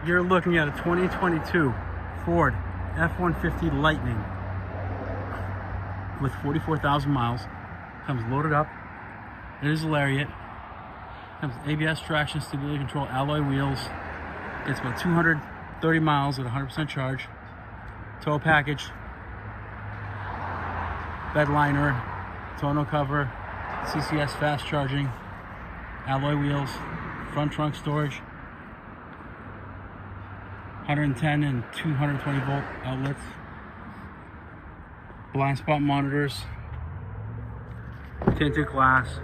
You're looking at a 2022 Ford F150 Lightning with 44,000 miles. Comes loaded up. It is a Lariat. Comes with ABS, traction, stability control, alloy wheels. Gets about 230 miles at 100% charge. Tow package. Bed liner. Tonneau cover. CCS fast charging. Alloy wheels. Front trunk storage. 110 and 220 volt outlets. Blind spot monitors. Tinted glass.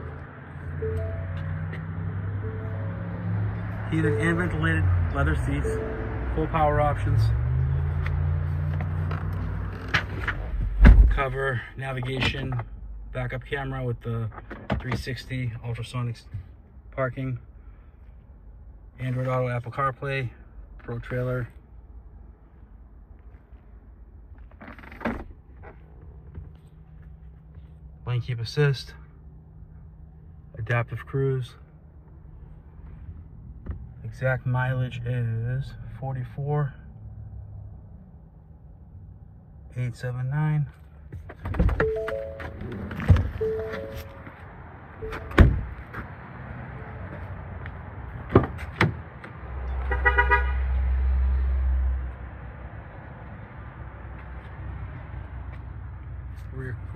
Heated and ventilated leather seats. Full power options. Cover, navigation, backup camera with the 360 ultrasonic parking. Android Auto, Apple CarPlay, Pro Trailer. Lane Keep Assist. Adaptive Cruise. Exact mileage is 44,879.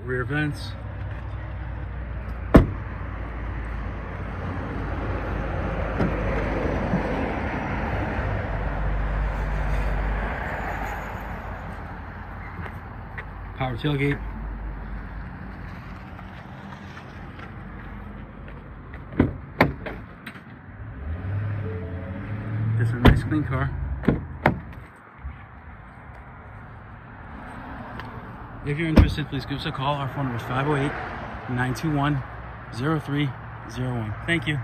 Rear vents. Power tailgate. This is a nice clean car. If you're interested, please give us a call. Our phone number is 508-921-0301. Thank you.